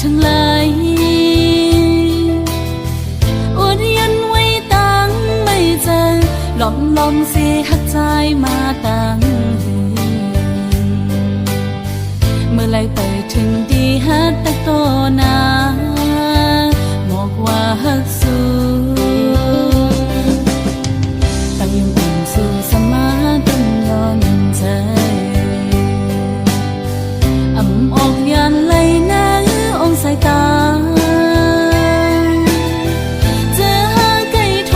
ทั้งหลายอวดยันไว้ตั้งไม่เจอหลอมลอมเสียหักใจมาตั้งเมื่อไรไปถึงดีฮัดตะโตนาบอกว่าฮักสู้ตั้งยังอุ่นสู่สมาตั้งย้อนใจออกยันไหลนาองสายตาเจอหาไก่ท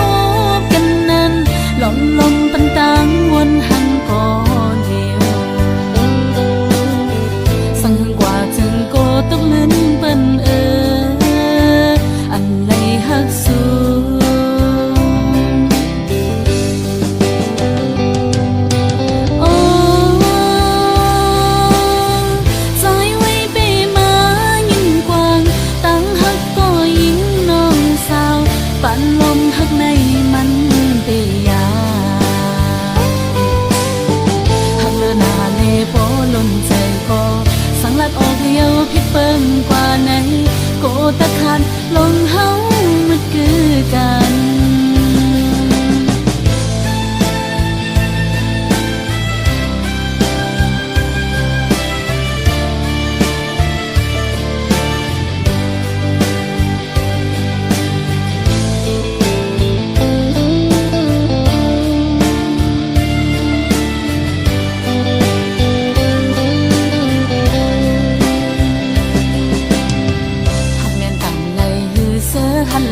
บกันนั้นหลอมลมปันตังวนหันก่อนเดียวสั่งหังกว่าจึงโกตกลื่นเปิ้นอันไหลหักสูลมหักในมันเตียหักเลือหน้าเลโปล้นใจก็สังลัดออกเดียวพิดเปิ้งกว่าไหนโกตะคันลงเฮามันคือกัน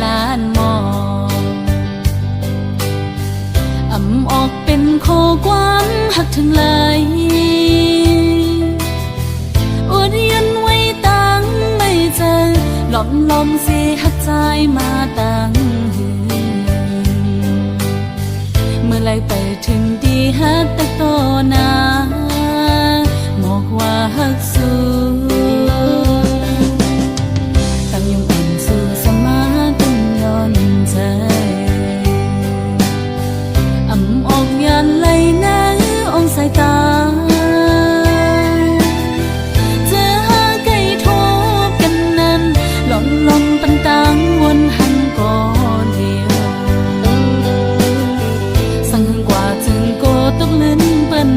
ล้านมองออกเป็นโคความหักถึงเลยอวดยันไว้ตั้งไม่เจอหลอมลมเสียหักใจมาตั้งเมื่อไรไปถึงดีฮัดตะโตนาบอกว่าฮักสู้ไหลนาองสายตาเจอหาไก่ทบกันนั้นหลอมลมปันตังวนหันก่อนเดียวสั่งหังกว่าจึงโกตกลื่นเปิ้น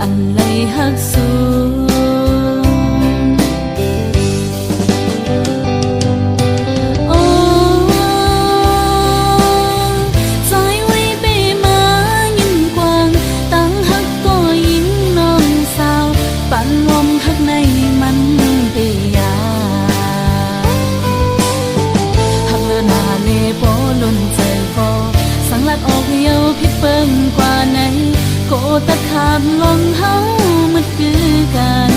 อันไหลหักสูลมหักในมันเตียหักเลือหน้าเลโปล้นใจก็สังลัดออกเดียวพิดเปิ้งกว่าไหนโกตะขาดลงเฮามันคือกัน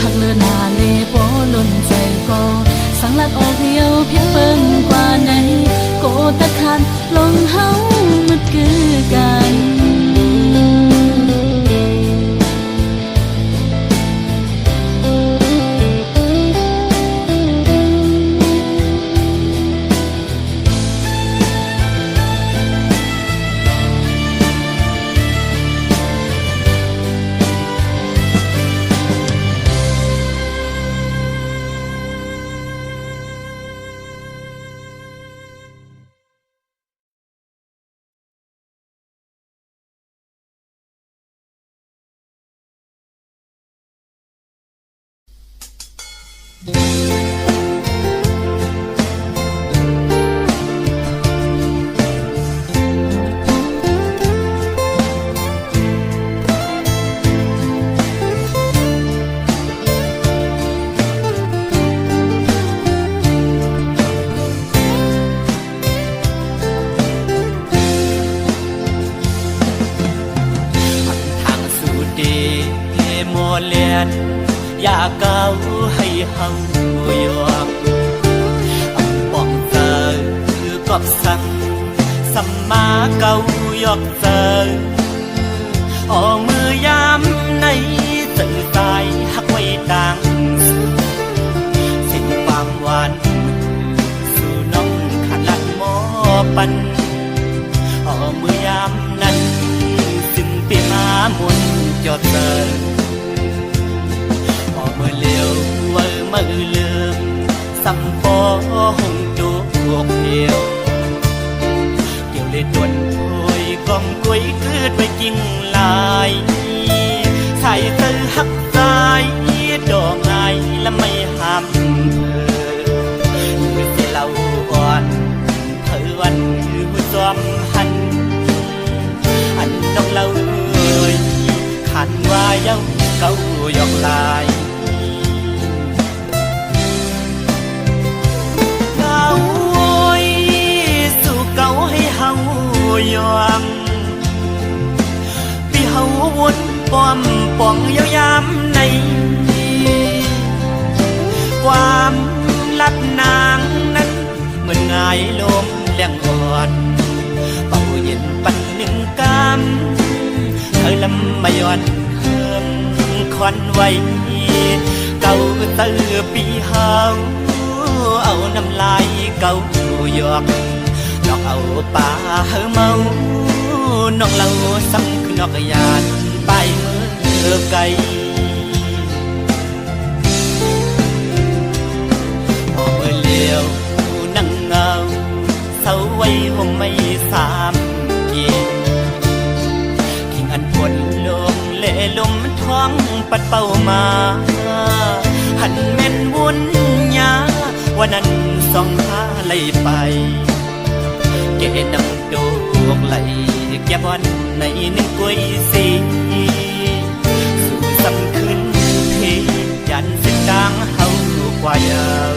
หักเลือหน้าเลโปล้นใจก็สังลัดออกเดียวพิดเปิ้งกว่าไหนโกตะขาดลงเฮามันคือกันเลียนอยากเก้าให้เฮาอยู่ป้องเจอคือกอบสั่งสัมมาเก้ายอกเจอมือยามในตื่นตายหักไว้ต่างสิ่งความหวานสู่น้องขันลัดหมอปันมือยามนั้นซึ่งปีมามุนจอดเจอ มือเลืมสัมปอหงดูเดียวเกี่ยวเลยตวนคุยกองกุยเกิดไว้กิ่งลายใส่เธอหักสายดอกไงและไม่ห้ามเธอเมื่อที่เราอ่อนเธอวันคือจอมหันอันน้องเราขันว่าเย้าเก้ายอกลายเก้าสู่เก้าให้เฮายองปีเฮาวนป้อมป่องยาวยามในความลับนางนั้นเหมือนง่ายลมแรงอ่อนเป่าเย็นปันหนึ่งกำเธอลำมาย้อนเฮิมควันไว้เก่าเตือปีเฮาเอาน้ำลายเก่าหยอกนอกเอาป่าเฮอเมาน้องเราซ้ำคือนอกยานไปเมื่อไกลพอเมื่อเลี้ยวนั่งเงาเศร้าไว้ห่มไม่สามกินทิ้งอันปวดลมเล่ลมท้องปัดเป่ามาหันแม่นวุ่นยาวันนั้นส่องหาไหลไปเกนำโดกไหลแก่บอนในหนึ่งกุยสีสู่สำคืนเทยันเส้นทางเฮากว่ายาว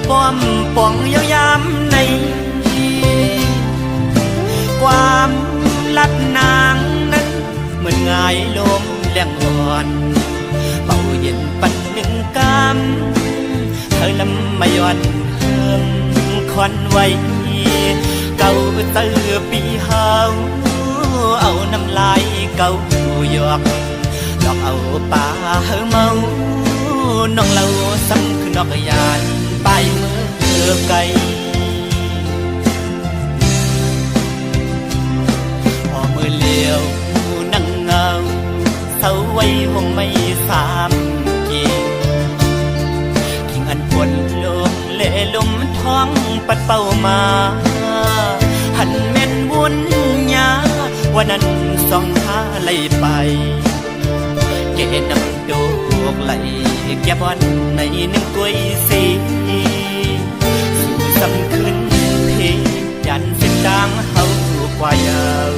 ป้อมป่องยาวยามในความลับนางนั้นเหมือนง่ายลมแรงอ่อนเป่าเย็นปันหนึ่งกำเธอลำมาย้อนเฮิมควันไว้เก่าเตือปีเฮาเอาน้ำลายเก่าหยอกดอกเอาป่าเฮอเมาน้องเราซ้ำคือนอกยานไปเมื่อไกลพอเมื่อเลี้ยวนั่งเงาเศร้าไว้ห่มไม่สามกินทิ้งอันปวดลมเล่ลมท้องปัดเป่ามาหันแม่นวุ่นยาวันนั้นส่องหาไหลไปเกนำโดกไหลแก่บอนในหนึ่งกุยสีสู่สำคืนเทยันเส้นทางเฮากว่ายาว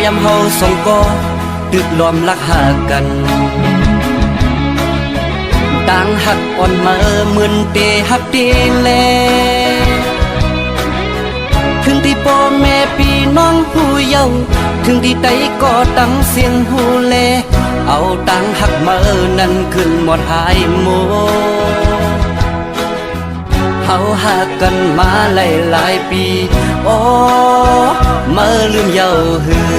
ยำเฮาสองก็ตึกรวมรักหากันต่างหักอ่อนมาเหมือนเตหักเตแลถึงที่พ่อแม่พี่น้องผู้เยาว์ถึงที่ใดก็ตั้งเสียงหูแลเอาต่างหักมานั้นขึ้นหมดหายโมเฮาหากันมาหลายปีโอ้มาลืมเยาหือ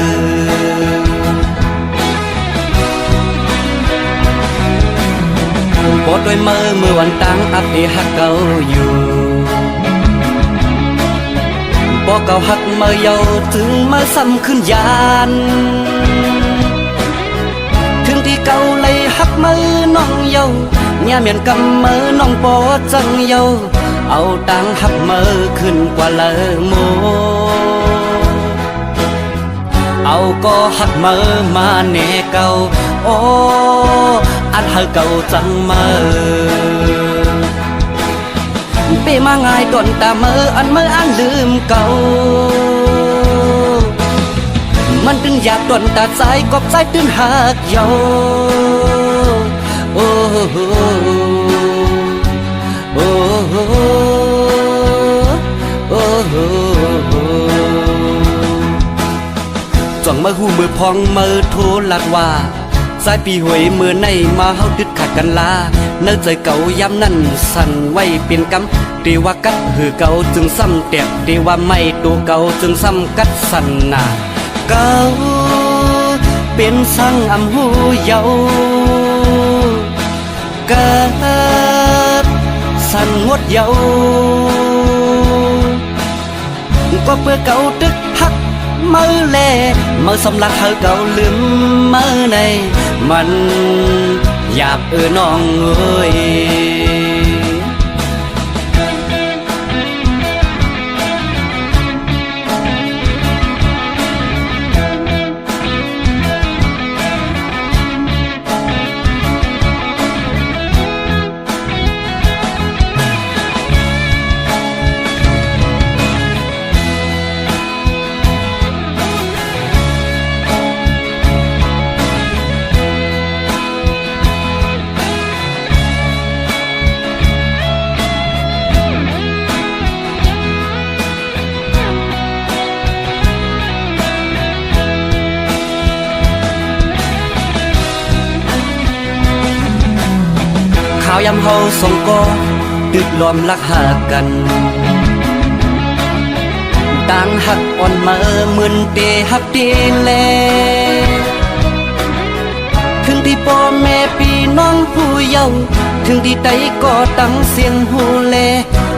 ปวดด้วยเมื่อวันตั้งอัปเดหักเก่าอยู่บ่เก่าหักมาเยาถึงมาซ้ำขึ้นยานถึงที่เก่าเลยหักมือน้องเยาเนี่ยเมียนกำมือน้องปอจังเยาเอาตังหักมือขึ้นกว่าเลอโมเอาก็หักมือมาแน่เก่าโอ้อันหักเก่าจังมือเปมาง่ายต้นตามืออันมืออันลืมเก่ามันตึงอยากต้นตาใจกบใจตึงหักเยาโอ้โหโอ้โหโอ้โหจ้องมือหูมือพองมือโทรลัดว่าสายปีหวยมือในมาเฮาดึดขัดกันลาเนื้อใจเก่าย้ำนั่นสั่นไว้เป็นกำตีว่ากัดหือเก่าจึงซ้ำแตกตีว่าไม่ตัวเก่าจึงซ้ำกัดสั่นนาเก่าเป็นสั่งอำหูเยาเกิดสั่นงดเยาก็เพื่อเก่าตึกหักมือแลมือสำลักเฮาเก่าลืมมือในมันหยาบน้องเอ้ยข่าวยำเฮาสองก็ตึกรวมรักหากันต่างหักอ่อนมาเหมือนเตหักเตแลถึงที่พ่อแม่พี่น้องผู้เยาว์ถึงที่ใดก็ตั้งเสียงหูแล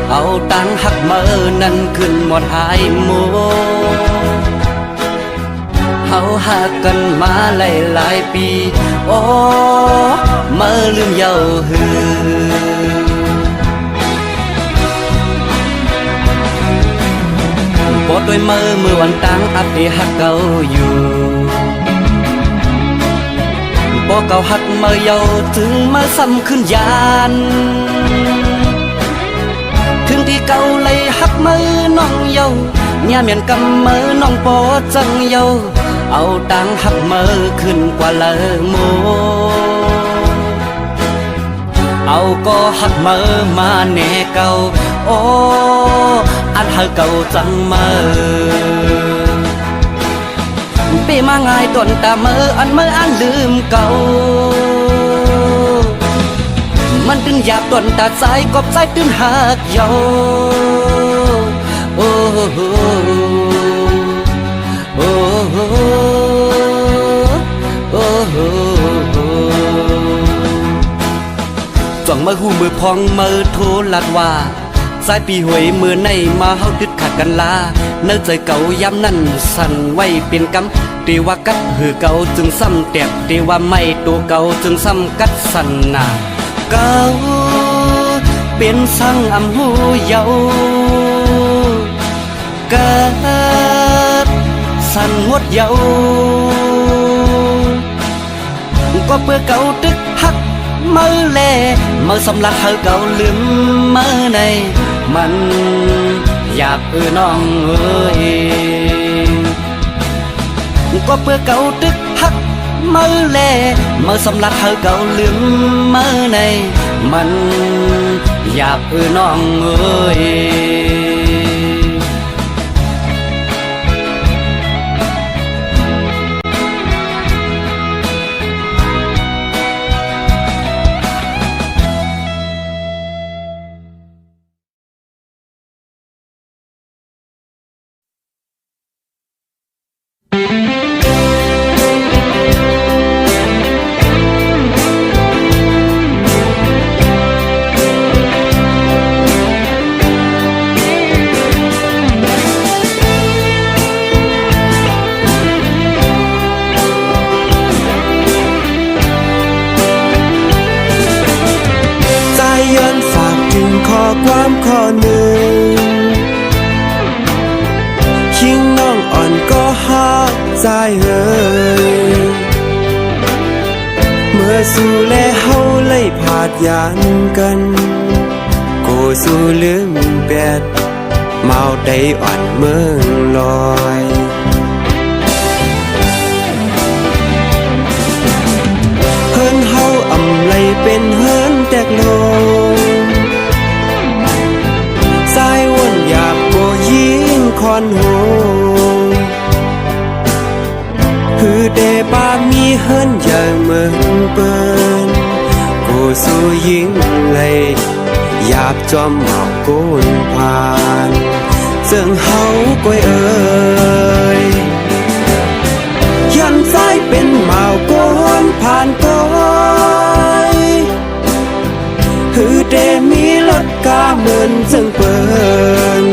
เอาต่างหักมานั้นขึ้นหมดหายโมเฮาหากันมาหลายปีโอ้มาลืมเยาหือปวดด้วยเมื่อวันตั้งอัปเดหักเก่าอยู่บ่เก่าหักมาเยาถึงมาซ้ำขึ้นยานถึงที่เก่าเลยหักมือน้องเยาเนี่ยเมียนกำมือน้องปอจังเยาเอาตังหักมือขึ้นกว่าเลอโมเอาก็หักมือมาแน่เก่าโอ้อันหักเก่าจังมือเปมาง่ายต้นตามืออันมืออันลืมเก่ามันตึงอยากต้นตาใจกบใจตึงหักเยาโอ้โหโอ้โหโอ้โหจ้องมือหูมือพองมือโทรลัดว่าสายปีหวยมือในมาเฮาดึดขัดกันลาเนื้อใจเก่าย้ำนั่นสั่นไว้เป็นกำตีว่ากัดหือเก่าจึงซ้ำแตกตีว่าไม่ตัวเก่าจึงซ้ำกัดสั่นนาเก่าเป็นสั่งอำหูเยาเกิดสั่นงดเยาก็เพื่อเก่าตึกหักมือแลมือสำลักเฮาเก่าลืมมือในมันหยาบน้องเอ้ย ก็เพื่อเก่าตึกฮักมือแลมือสำลักเธอเก่าลืมมือในมันอยากน้องเอ้ยความข้อหนึ่งคิงน้องอ่อนก็ฮักใจเฮยเมื่อสู่แลเฮาเลยผาดยานกันกูสู่ลืมแปดเมาได้อ่อนเมืองลอยเฮินเฮาอำไลเป็นเฮินแตกโลสายวนหยาบก็ยิงคอนโหฮือเดปามีเฮินอย่างเมืองเปิ้นกูสู้ยิงเลยหยาบจอมเมาโกนผ่านซึ่งเฮาก้อยเอ่ยยันสายเป็นเมาโกนผ่านก้อยฮือเดมีรถกาเหมือนจึงเปิ้น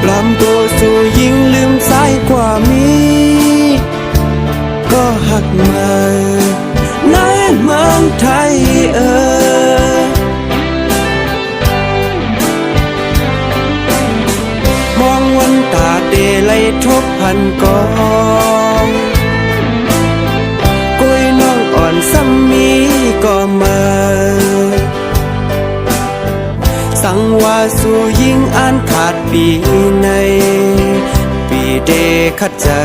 ลำตัวสู่ยิงลืมสายกว่ามีก็หักมาในเมืองไทยมองวันตาเดลัยทบพันกองกุยน้องอ่อนซ้ำมีก็มาสังว่าสู่ยิงอ่านขาดปีในปีเดขัดเจอ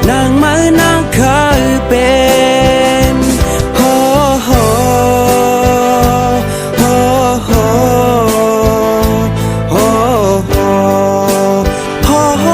นางไม้นางเคยเป็นโฮโฮโฮโฮโฮโฮโฮโฮ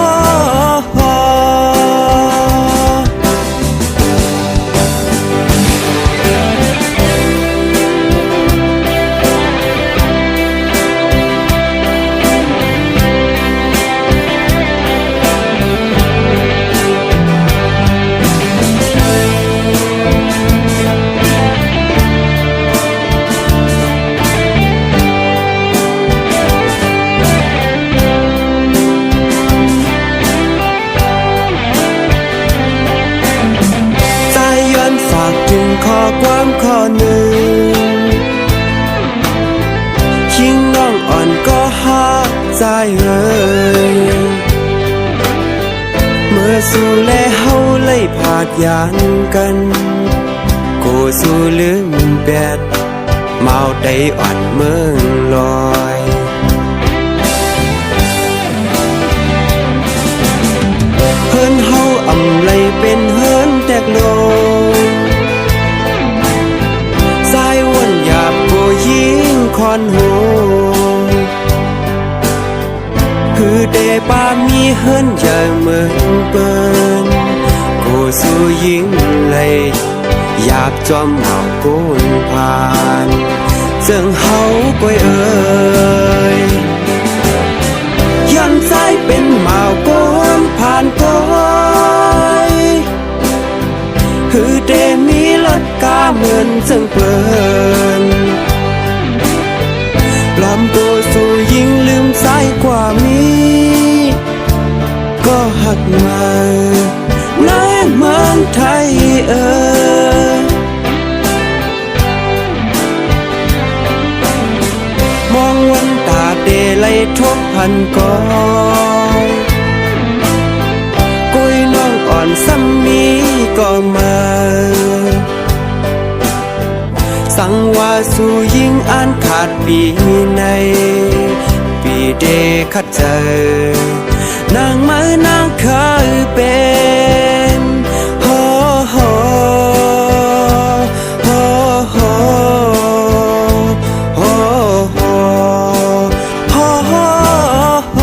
ข้อความข้อหนึ่งคิงน้องอ่อนก็ฮักใจเฮยเมื่อสู่แลเฮาเลยผาดยานกันกูสู่ลืมแปดเมาได้อ่อนเมืองลอยเฮินเฮาอำไลเป็นเฮินแตกโลสายวนหยาบก็ยิงคอนโหคือเดปามีเฮินอย่างเมืองเปิ้นกูสู้ยิงเลยหยาบจอมเมาโกนผ่านซึ่งเฮาก้อยเอ่ยยันสายเป็นเมาโกนผ่านก้อยคือเดมีรถกาเหมือนจึงเปิ้นลำตัวสู่ยิงลืมสายกว่ามีก็หักมาในเมืองไทยมองวันตาเดลัยทบพันกองกุยน้องอ่อนซ้ำมีก็มาสังว่าสู่ยิงอ่านขาดปีในปีเดขัดเจอ นางมือนางเคยเป็นโฮโฮโฮโฮโฮโฮโฮโฮ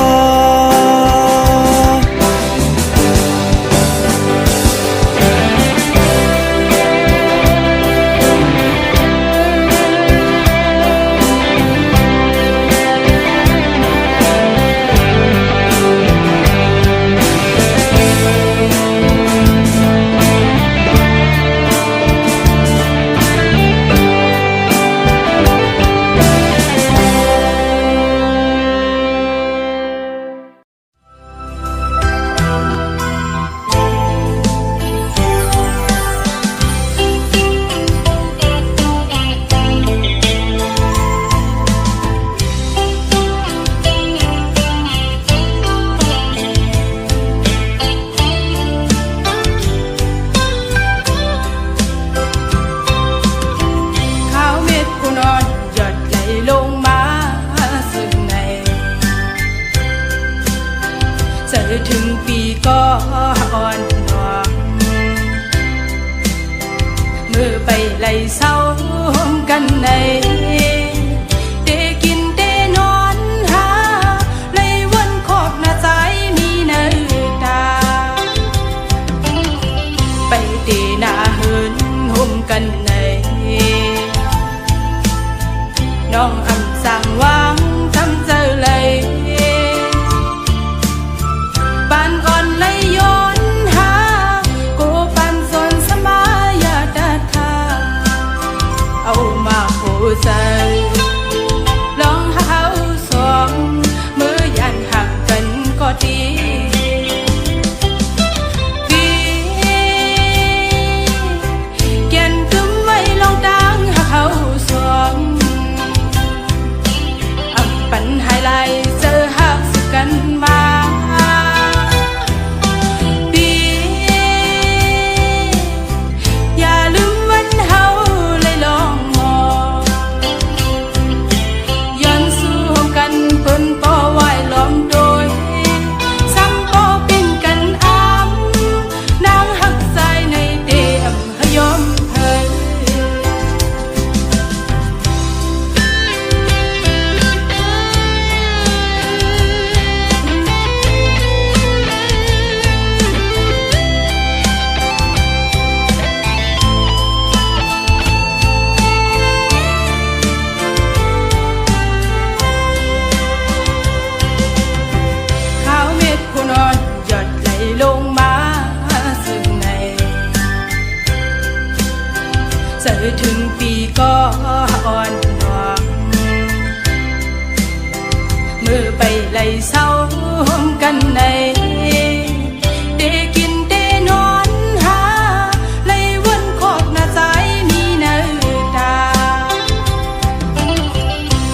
ถึงปีก็อ่อนหวงมือไปไล่เศร้ากันในเดกินเดนอนหาไล่วนขอบหน้าใจมีเนื้อตาไปเดหน้าเหินห่มกันในน้องอำสั่งวางทำเจอเลยบ้านอ่อนเลยย้อนหากูปันสนสมายาดาทาเอามาโหใจลองหาสองมือยันห่างกันก็ดีเกียนกึมไว้ลองดังหาเขาสองอับปันหายไหลเจอหักสุกันมาอย่าลืมวันเฮาเลยลองมองย้อนสู้กันเพิ่นป่อไหวล้อมโดยซ้ำป่อเป็นกันอ้ำนางหักใจในเดมหยอมเพิ่นข้าวเม็ดผู้นอนหยดไหลลงมาซึ่งในเจอถึงปีก็อ่อนหวงมือไปไล่เศร้ากันในเดกินเดนอนหาไล่วนขอบหน้าใจมีเนื้อตา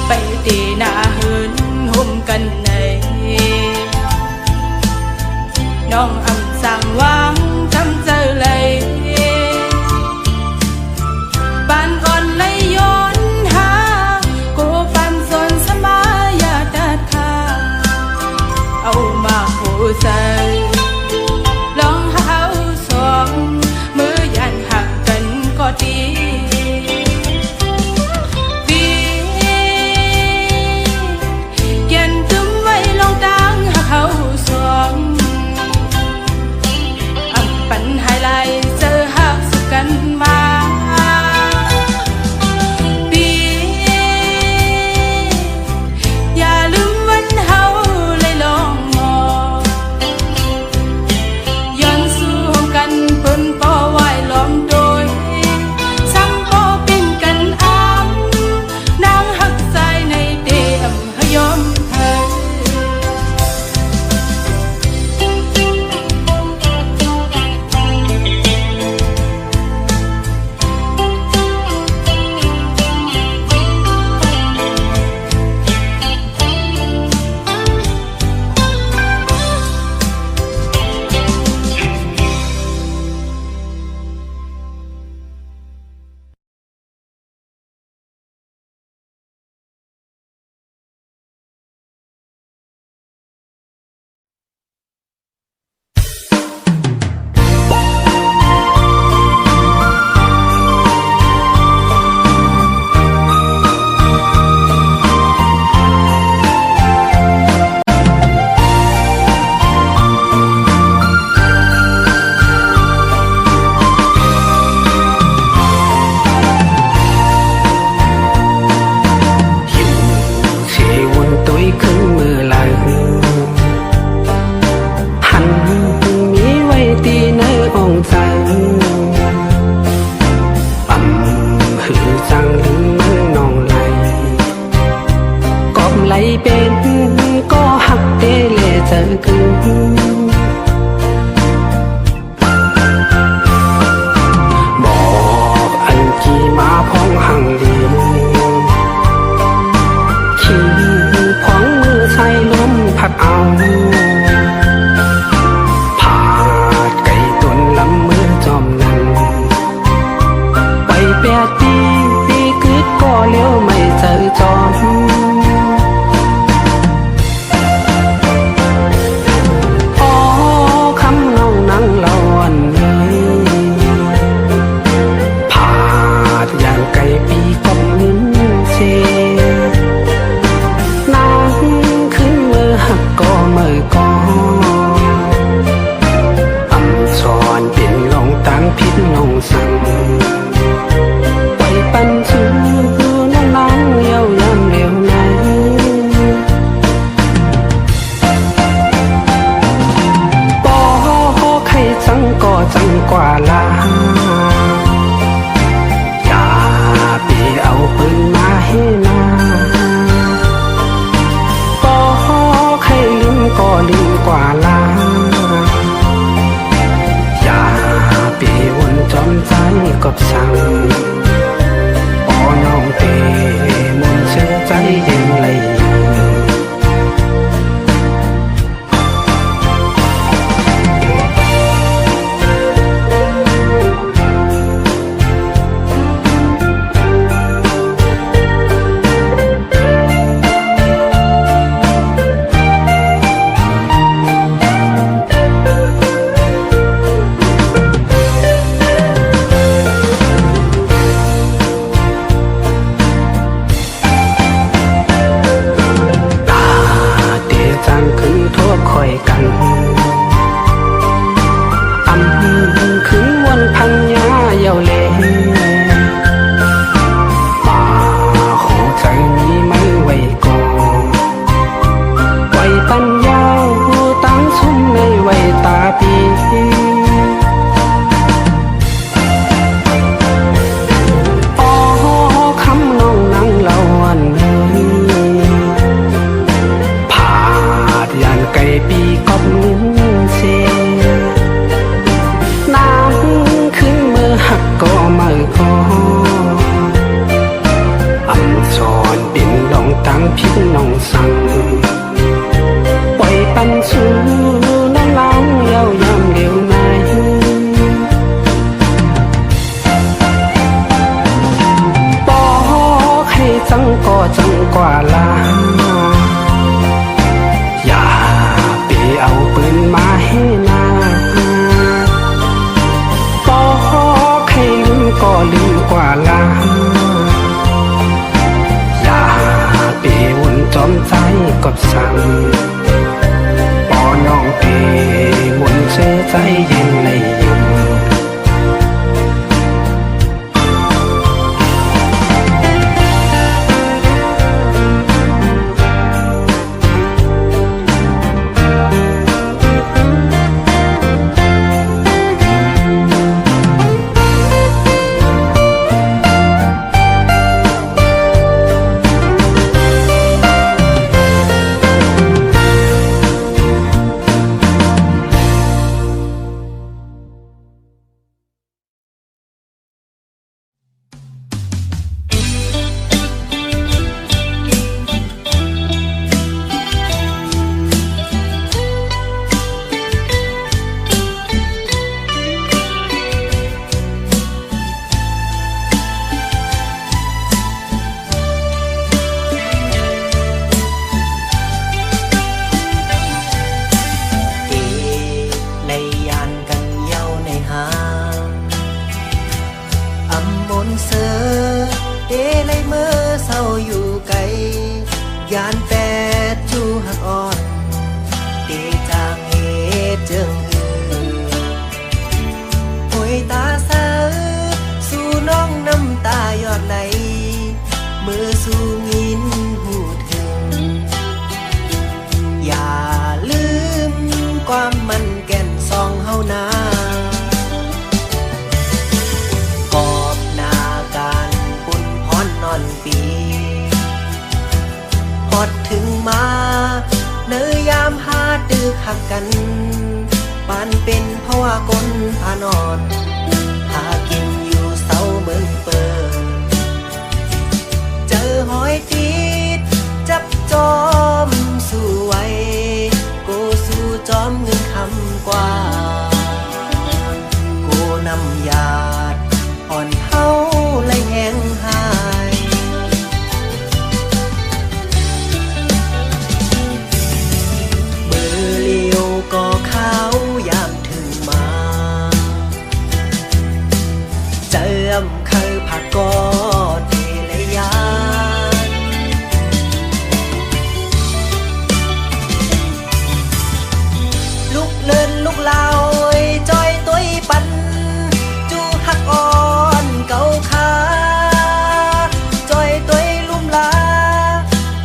ไปเดหน้าเหินห่มกันในน้องอำสั่งวางทำเจอเลยบ้านอ่อนเลยย้อนหากูปันสนสมายาดาทาเอามาโหใจลองหาสองมือยันห่างกันก็ดีเกียนตึมไว้ลองดังหาเขาสอง พิษน้องสั่งปล่อยปันสู่น้องล้างเย้ายามเดียวในบอกให้จังก็จังกว่าลาอย่าไปเอาปืนมาให้นาบอกให้ลืมก็ลืมกว่าลาอย่าไปวนจอมใจกับสั่งปอน้องไปวนเชื่อใจเย็นในอยู่ ยานแต่จูหักอ่อนเดจากเหตุเจิงโอยตาสาสู่น้องน้ำตายอดไหลมือสู่ยินหูถึงอย่าลืมความมันแก่นซองเฮานาฮอดถึงมาเนยยามหาตึกหักกันปานเป็นเพราะว่ากลพานอนหากินอยู่เศร้าเมืองเปิดเจอหอยติดจับจอมสู่ไว้โกสู่จอมเงินคำกว่าโกนำยาดอ่อนเฮาและแห้งหายก็เขายามถึงมาเจิมเคยผักกอดเทเลยานลูกเลินลูกลาวจอยตัวปันจูหักอ่อนเก่าขาจอยตัวลุ่มลา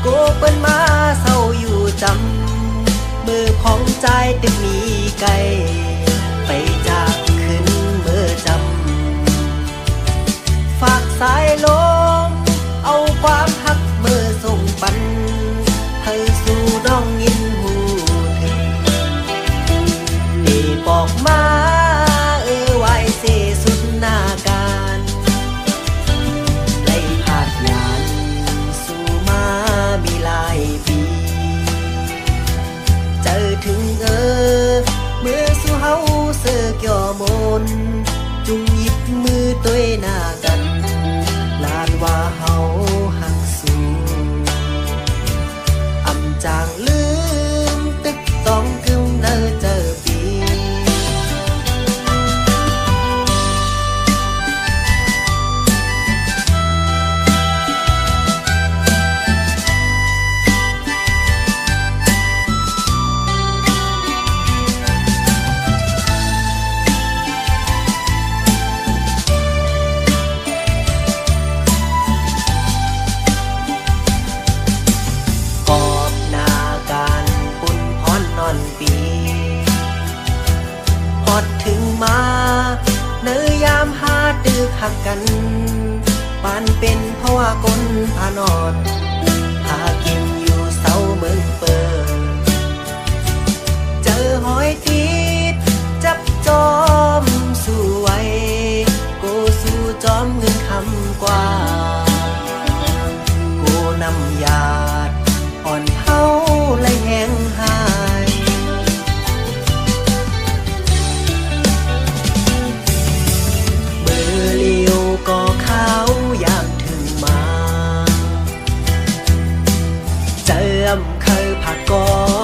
โกเปิ้นมาเศร้าอยู่จำมือของใจตึกมีไกลไปจากขึ้นเมื่อจำฝากสายลมเอาความหักเมื่อส่งปันให้สู่น้องยินหูถึงได้บอกมาไว้เสสุดหน้าการไล่ผาดยานสู่มามีหลายปีเจอถึงเมื่อสู่เฮาเสือกย่อมนจุงหยิบมือตัวหน้ากันลานว่าเฮาหักสู่อำจางลืมตึกต้องกึ่งเนอเจอปีฮอดถึงมาเนยยามหาตึกหักกันปานเป็นเพราะว่ากลพานอนหากินอยู่เศร้าเมืองเปิดเจอหอยติดจับจอมสู่ไว้โกสู่จอมเงินคำกว่าโกนำยาด กอน